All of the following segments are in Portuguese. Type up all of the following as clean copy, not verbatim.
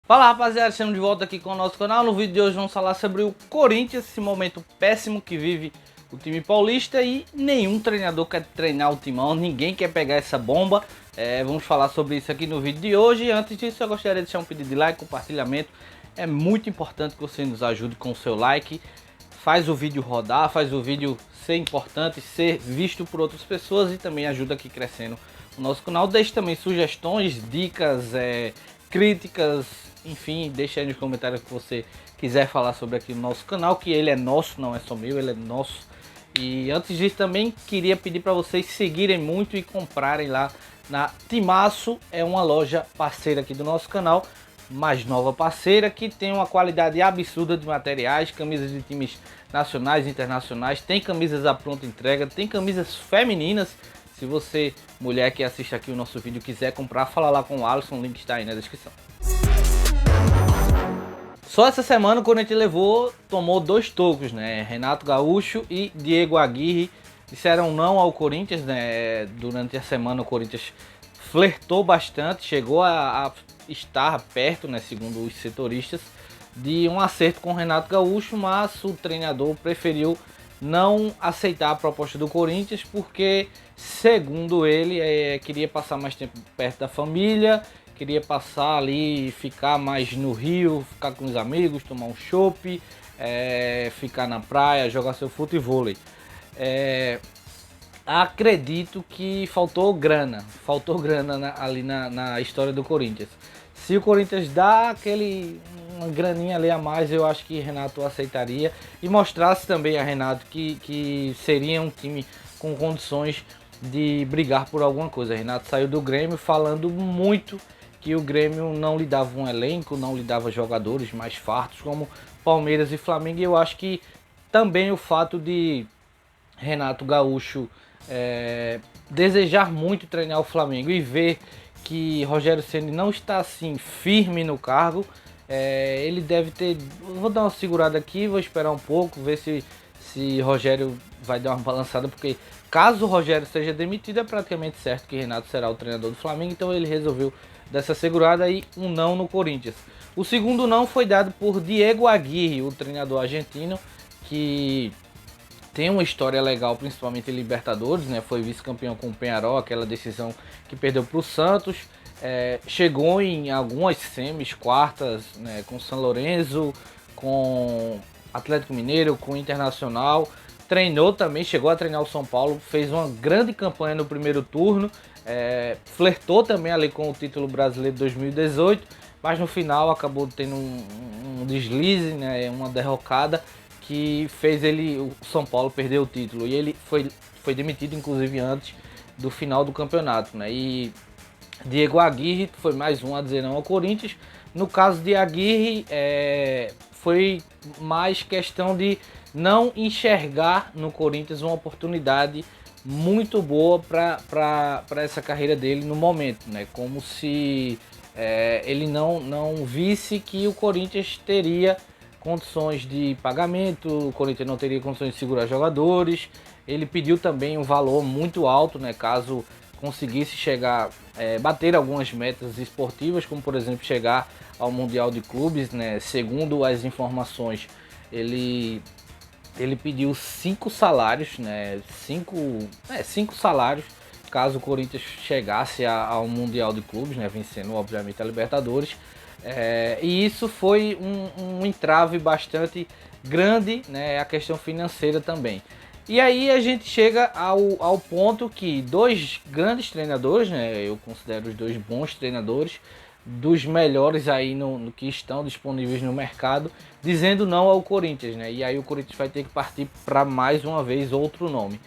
Fala rapaziada, estamos de volta aqui com o nosso canal. No vídeo de hoje vamos falar sobre o Corinthians, esse momento péssimo que vive o time paulista e nenhum treinador quer treinar o timão, ninguém quer pegar essa bomba. Vamos falar sobre isso aqui no vídeo de hoje. E antes disso eu gostaria de deixar um pedido de like, compartilhamento. É muito importante que você nos ajude com o seu like. Faz o vídeo rodar, faz o vídeo ser importante, ser visto por outras pessoas e também ajuda aqui crescendo o nosso canal. Deixe também sugestões, dicas, críticas, enfim, deixa aí nos comentários que você quiser falar sobre aqui no nosso canal, que ele é nosso, não é só meu, ele é nosso. E antes disso também queria pedir para vocês seguirem muito e comprarem lá na Timaço, é uma loja parceira aqui do nosso canal, mais nova parceira, que tem uma qualidade absurda de materiais, camisas de times nacionais e internacionais, tem camisas à pronta entrega, tem camisas femininas. Se você, mulher que assiste aqui o nosso vídeo, quiser comprar, fala lá com o Alisson, o link está aí na descrição. Só essa semana o Corinthians tomou dois tocos, né? Renato Gaúcho e Diego Aguirre disseram não ao Corinthians, né? Durante a semana o Corinthians flertou bastante, chegou a estar perto, né? Segundo os setoristas, de um acerto com o Renato Gaúcho, mas o treinador preferiu não aceitar a proposta do Corinthians porque, segundo ele, queria passar mais tempo perto da família, queria passar ali, ficar mais no Rio, ficar com os amigos, tomar um chopp, ficar na praia, jogar seu futebol. Acredito que faltou grana ali na história do Corinthians. Se o Corinthians dá uma graninha ali a mais, eu acho que Renato aceitaria e mostrasse também a Renato que seria um time com condições de brigar por alguma coisa. Renato saiu do Grêmio falando muito que o Grêmio não lhe dava um elenco, não lhe dava jogadores mais fartos como Palmeiras e Flamengo. E eu acho que também o fato de Renato Gaúcho desejar muito treinar o Flamengo e ver que Rogério Ceni não está assim firme no cargo, ele deve ter... Vou dar uma segurada aqui, vou esperar um pouco, ver se Rogério vai dar uma balançada, porque caso o Rogério seja demitido é praticamente certo que Renato será o treinador do Flamengo, então ele resolveu dessa segurada e um não no Corinthians. O segundo não foi dado por Diego Aguirre, o treinador argentino, que tem uma história legal, principalmente em Libertadores, né? Foi vice-campeão com o Peñarol, aquela decisão que perdeu para o Santos. Chegou em algumas semis, quartas, né? Com São Lourenço, com Atlético Mineiro, com Internacional. Treinou também, chegou a treinar o São Paulo, fez uma grande campanha no primeiro turno. Flertou também ali com o título brasileiro de 2018, mas no final acabou tendo um deslize, né? Uma derrocada que fez o São Paulo perder o título, e ele foi demitido inclusive antes do final do campeonato, né? E Diego Aguirre foi mais um a dizer não ao Corinthians. No caso de Aguirre, foi mais questão de não enxergar no Corinthians uma oportunidade muito boa para essa carreira dele no momento, né? Como se ele não visse que o Corinthians teria condições de pagamento, o Corinthians não teria condições de segurar jogadores. Ele pediu também um valor muito alto, né, caso conseguisse chegar, bater algumas metas esportivas, como por exemplo chegar ao Mundial de Clubes, né? Segundo as informações, ele pediu 5 salários, né? 5 salários caso o Corinthians chegasse ao Mundial de Clubes, né? Vencendo obviamente a Libertadores. E isso foi um entrave bastante grande, né? A questão financeira também. E aí a gente chega ao ponto que dois grandes treinadores, né? Eu considero os dois bons treinadores, dos melhores aí no que estão disponíveis no mercado, dizendo não ao Corinthians, né? E aí o Corinthians vai ter que partir para mais uma vez outro nome.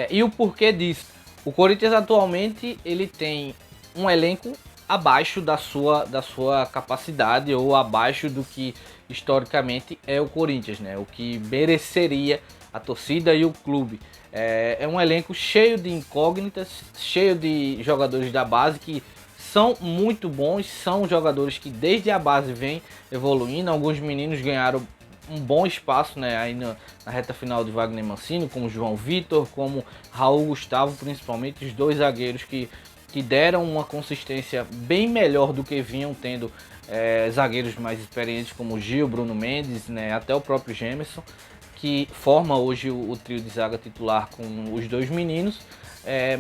E o porquê disso? O Corinthians atualmente ele tem um elenco abaixo da sua capacidade, ou abaixo do que historicamente é o Corinthians, né? O que mereceria a torcida e o clube. É um elenco cheio de incógnitas, cheio de jogadores da base que são muito bons, são jogadores que desde a base vêm evoluindo. Alguns meninos ganharam um bom espaço, né, aí na reta final de Wagner Mancini, como João Vitor, como Raul Gustavo, principalmente os dois zagueiros que deram uma consistência bem melhor do que vinham tendo zagueiros mais experientes como o Gil, Bruno Mendes, né, até o próprio Gemerson, que forma hoje o trio de zaga titular com os dois meninos,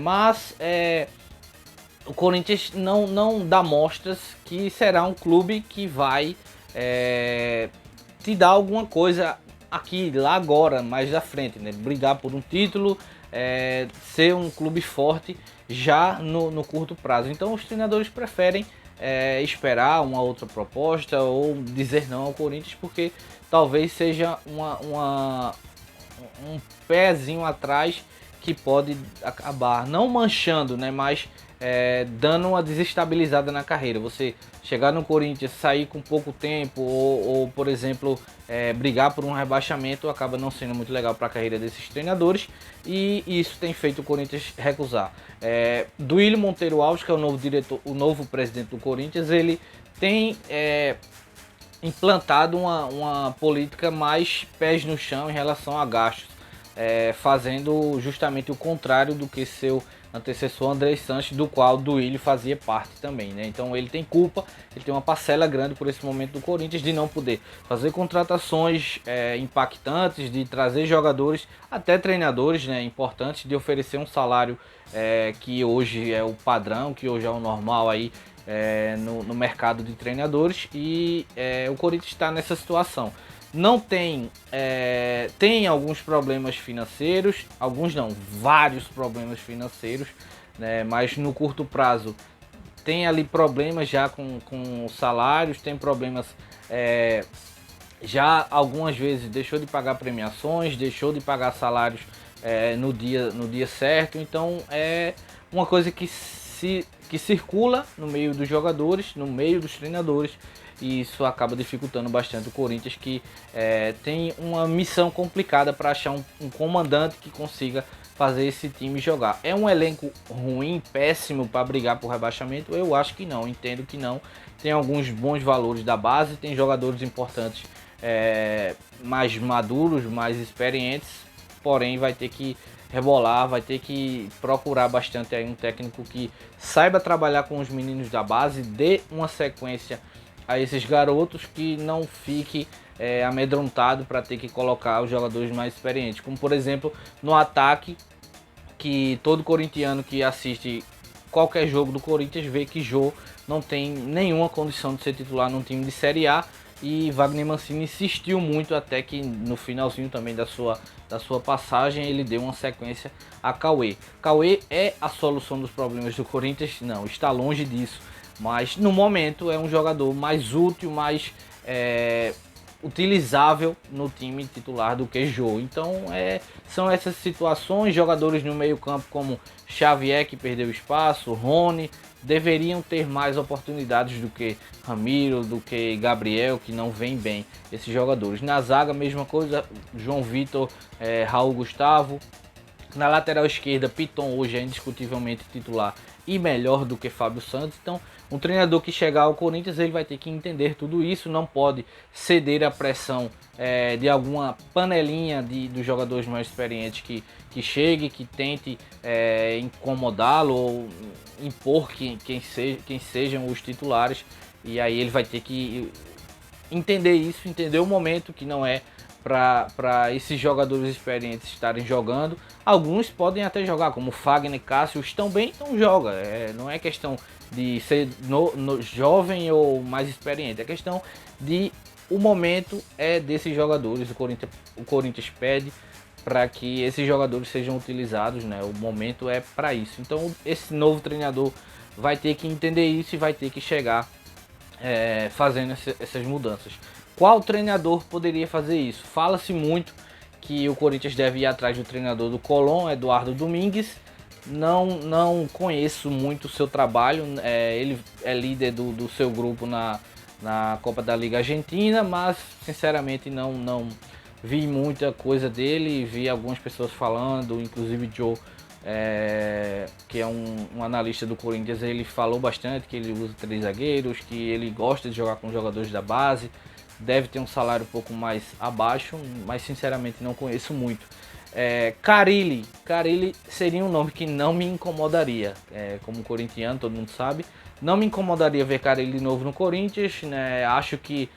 mas o Corinthians não dá mostras que será um clube que vai te dar alguma coisa aqui, lá agora, mais à frente, né? Brigar por um título, ser um clube forte já no curto prazo. Então os treinadores preferem esperar uma outra proposta ou dizer não ao Corinthians, porque talvez seja um pezinho atrás que pode acabar não manchando, né, mas dando uma desestabilizada na carreira. Você chegar no Corinthians, sair com pouco tempo ou por exemplo, brigar por um rebaixamento acaba não sendo muito legal para a carreira desses treinadores, e isso tem feito o Corinthians recusar. Duílio Monteiro Alves, que é o novo diretor, o novo presidente do Corinthians, ele tem implantado uma política mais pés no chão em relação a gastos, fazendo justamente o contrário do que seu antecessor André Sanches, do qual Duílio fazia parte também, né? Então ele tem culpa, ele tem uma parcela grande por esse momento do Corinthians de não poder fazer contratações impactantes, de trazer jogadores, até treinadores, né, importantes, de oferecer um salário que hoje é o padrão, que hoje é o normal aí no mercado de treinadores, e o Corinthians está nessa situação. Não tem, tem alguns problemas financeiros, alguns não, vários problemas financeiros, né, mas no curto prazo tem ali problemas já com salários, tem problemas, já algumas vezes deixou de pagar premiações, deixou de pagar salários no dia certo. Então é uma coisa que circula no meio dos jogadores, no meio dos treinadores, e isso acaba dificultando bastante o Corinthians, que tem uma missão complicada para achar um comandante que consiga fazer esse time jogar. É um elenco ruim, péssimo para brigar por rebaixamento? Eu acho que não, entendo que não. Tem alguns bons valores da base, tem jogadores importantes, mais maduros, mais experientes, porém vai ter que rebolar, vai ter que procurar bastante aí um técnico que saiba trabalhar com os meninos da base, dê uma sequência a esses garotos, que não fique amedrontado para ter que colocar os jogadores mais experientes, como por exemplo no ataque, que todo corintiano que assiste qualquer jogo do Corinthians vê que Jô não tem nenhuma condição de ser titular num time de Série A, e Wagner Mancini insistiu muito até que no finalzinho também da sua passagem ele deu uma sequência a Cauê. Cauê é a solução dos problemas do Corinthians? Não, está longe disso, mas no momento é um jogador mais útil, mais utilizável no time titular do que Jô. Então são essas situações. Jogadores no meio campo como Xavier, que perdeu espaço, Rony, deveriam ter mais oportunidades do que Ramiro, do que Gabriel, que não vem bem esses jogadores. Na zaga, mesma coisa, João Vitor, Raul Gustavo. Na lateral esquerda, Piton hoje é indiscutivelmente titular e melhor do que Fábio Santos. Então, um treinador que chegar ao Corinthians, ele vai ter que entender tudo isso, não pode ceder à pressão de alguma panelinha dos jogadores mais experientes que chegue, que tente incomodá-lo ou impor quem sejam os titulares. E aí ele vai ter que entender isso, entender o momento que não é para esses jogadores experientes estarem jogando. Alguns podem até jogar, como Fagner e Cássio, estão bem, então joga. Não é questão de ser jovem ou mais experiente, é questão de o momento desses jogadores. O Corinthians pede para que esses jogadores sejam utilizados, né? O momento é para isso. Então esse novo treinador vai ter que entender isso e vai ter que chegar fazendo essas mudanças. Qual treinador poderia fazer isso? Fala-se muito que o Corinthians deve ir atrás do treinador do Colón, Eduardo Domingues. Não conheço muito o seu trabalho, ele é líder do seu grupo na Copa da Liga Argentina, mas sinceramente não vi muita coisa dele. Vi algumas pessoas falando, inclusive Joe, que é um analista do Corinthians, ele falou bastante que ele usa 3 zagueiros, que ele gosta de jogar com jogadores da base, deve ter um salário um pouco mais abaixo, mas sinceramente não conheço muito. Carille seria um nome que não me incomodaria, como corintiano, todo mundo sabe. Não me incomodaria ver Carille de novo no Corinthians, né? Acho que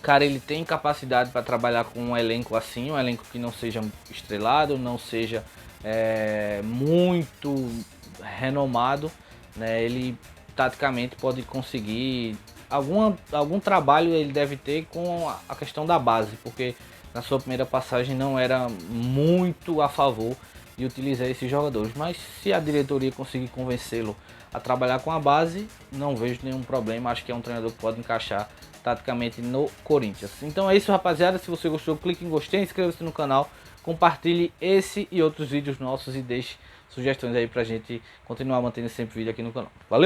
Carille tem capacidade para trabalhar com um elenco assim, um elenco que não seja estrelado, não seja muito renomado, né? Ele taticamente pode conseguir algum trabalho, ele deve ter com a questão da base, porque na sua primeira passagem não era muito a favor de utilizar esses jogadores, mas se a diretoria conseguir convencê-lo a trabalhar com a base, não vejo nenhum problema. Acho que é um treinador que pode encaixar taticamente no Corinthians. Então é isso, rapaziada. Se você gostou, clique em gostei, inscreva-se no canal, compartilhe esse e outros vídeos nossos e deixe sugestões aí pra gente continuar mantendo sempre vídeo aqui no canal. Valeu!